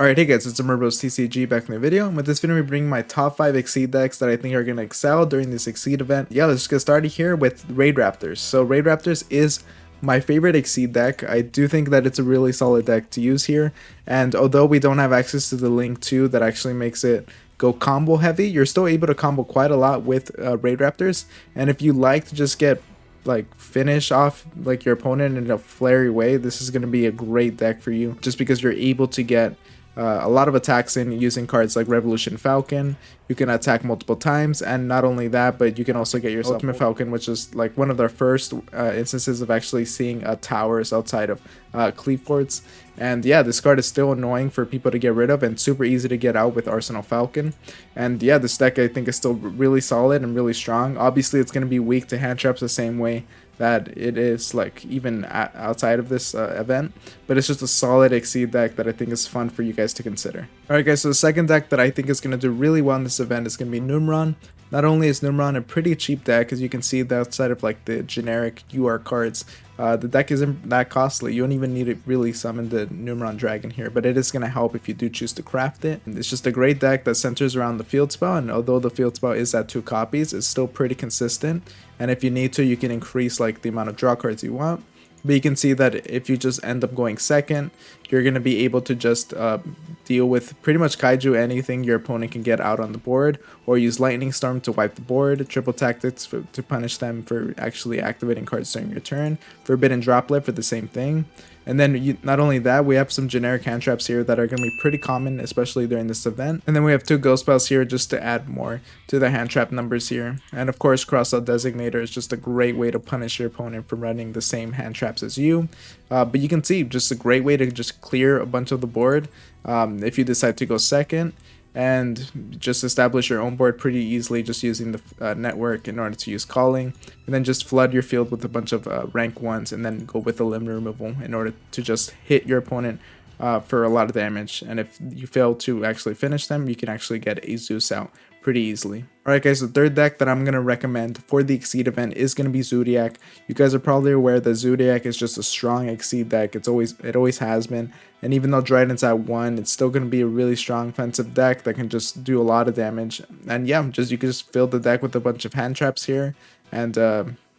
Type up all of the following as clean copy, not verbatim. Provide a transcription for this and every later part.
Alright, hey guys, it's Numerons TCG back in the video, and with this video we bring my top 5 Exceed decks that I think are going to excel during this Exceed event. Yeah, let's get started here with Raidraptors. So Raidraptors is my favorite Exceed deck. I do think that it's a really solid deck to use here, and although we don't have access to the link 2 that actually makes it go combo heavy, you're still able to combo quite a lot with Raidraptors, and if you like to just get finish off like your opponent in a flary way, this is going to be a great deck for you just because you're able to get a lot of attacks in using cards like Revolution Falcon. You can attack multiple times, and not only that, but you can also get your Ultimate Falcon, which is like one of the first instances of actually seeing towers outside of Cleave Forts. And yeah, this card is still annoying for people to get rid of and super easy to get out with Arsenal Falcon. And yeah, this deck I think is still really solid and really strong. Obviously it's going to be weak to hand traps the same way that it is like even outside of this event, but it's just a solid Exceed deck that I think is fun for you guys to consider. Alright guys, so the second deck that I think is going to do really well in this event is going to be Numeron. Not only is Numeron a pretty cheap deck, as you can see outside of like the generic UR cards, the deck isn't that costly. You don't even need to really summon the Numeron Dragon here, but it is going to help if you do choose to craft it. And it's just a great deck that centers around the field spell, and although the field spell is at 2 copies, it's still pretty consistent. And if you need to, you can increase like the amount of draw cards you want. But you can see that if you just end up going second, you're going to be able to just deal with pretty much Kaiju anything your opponent can get out on the board, or use Lightning Storm to wipe the board, Triple Tactics to punish them for actually activating cards during your turn, Forbidden Droplet for the same thing. And then not only that, we have some generic hand traps here that are going to be pretty common, especially during this event. And then we have 2 ghost spells here just to add more to the hand trap numbers here. And of course, Crossout Designator is just a great way to punish your opponent for running the same hand traps as you. But you can see just a great way to just clear a bunch of the board if you decide to go second, and just establish your own board pretty easily just using the network in order to use calling, and then just flood your field with a bunch of rank 1s, and then go with the limb removal in order to just hit your opponent for a lot of damage. And if you fail to actually finish them, you can actually get a Zeus out pretty easily. Alright guys, the third deck that I'm going to recommend for the Exceed event is going to be Zoodiac. You guys are probably aware that Zoodiac is just a strong Exceed deck. It always has been. And even though Dryden's at 1, it's still going to be a really strong offensive deck that can just do a lot of damage. And yeah, you can just fill the deck with a bunch of hand traps here. And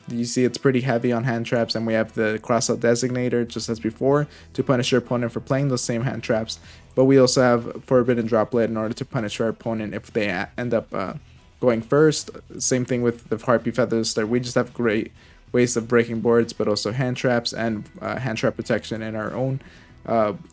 you see it's pretty heavy on hand traps, and we have the Crossout Designator just as before to punish your opponent for playing those same hand traps. But we also have Forbidden Droplet in order to punish our opponent if they end up going first. Same thing with the Harpy Feathers, that we just have great ways of breaking boards, but also hand traps and hand trap protection in our own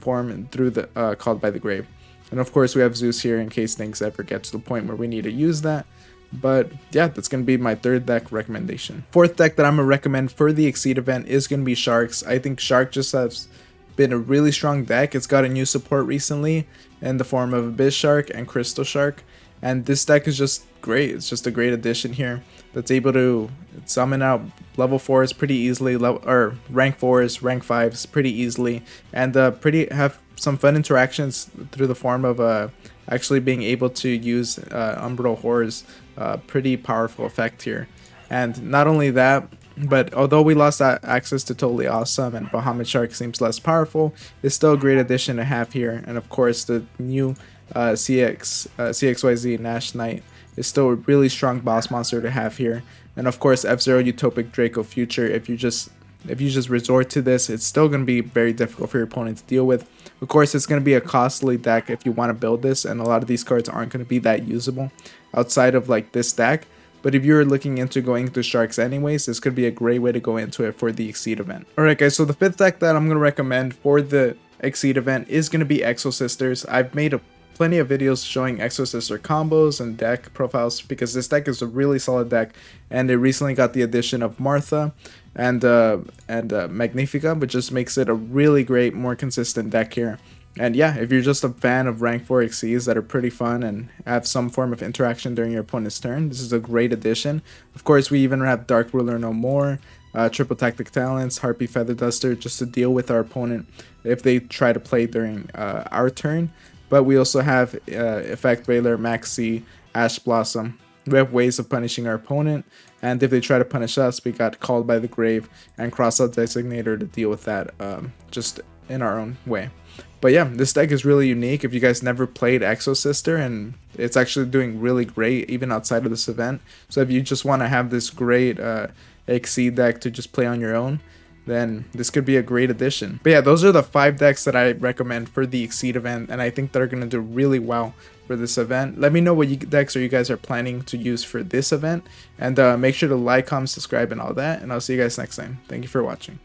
form through the Called by the Grave. And of course we have Zeus here in case things ever get to the point where we need to use that. But yeah, that's going to be my third deck recommendation. Fourth deck that I'm going to recommend for the Exceed event is going to be Sharks. I think Shark just has been a really strong deck. It's got a new support recently in the form of Abyss Shark and Crystal Shark. And this deck is just great. It's just a great addition here that's able to summon out level 4s pretty easily, or rank 4s, rank 5s pretty easily, and have some fun interactions through the form of actually being able to use Umbral Horror's pretty powerful effect here. And not only that, but although we lost that access to Totally Awesome and Bahamut Shark seems less powerful, it's still a great addition to have here. And of course the new CXYZ Nash Knight is still a really strong boss monster to have here. And of course F-Zero Utopic Draco Future, if you just resort to this, it's still going to be very difficult for your opponent to deal with. Of course, it's going to be a costly deck if you want to build this, and a lot of these cards aren't going to be that usable outside of like this deck. But if you're looking into going into Sharks anyways, this could be a great way to go into it for the Exceed event. Alright guys, so the fifth deck that I'm going to recommend for the Exceed event is going to be Exosisters. I've made plenty of videos showing Exosister combos and deck profiles because this deck is a really solid deck, and it recently got the addition of Martha and Magnifica, which just makes it a really great, more consistent deck here. And yeah, if you're just a fan of rank 4 Xyz that are pretty fun and have some form of interaction during your opponent's turn, this is a great addition. Of course, we even have Dark Ruler No More, Triple Tactic Talents, Harpy Feather Duster, just to deal with our opponent if they try to play during our turn. But we also have Effect Veiler, Maxi, Ash Blossom. We have ways of punishing our opponent, and if they try to punish us, we got Called by the Grave and Crossout Designator to deal with that. Just in our own way. But yeah, this deck is really unique if you guys never played Exo Sister, and it's actually doing really great even outside of this event. So if you just want to have this great Exceed deck to just play on your own, then this could be a great addition. But yeah, those are the 5 decks that I recommend for the Exceed event, and I think they're going to do really well for this event. Let me know what decks you guys are planning to use for this event, and make sure to like, comment, subscribe, and all that, and I'll see you guys next time. Thank you for watching.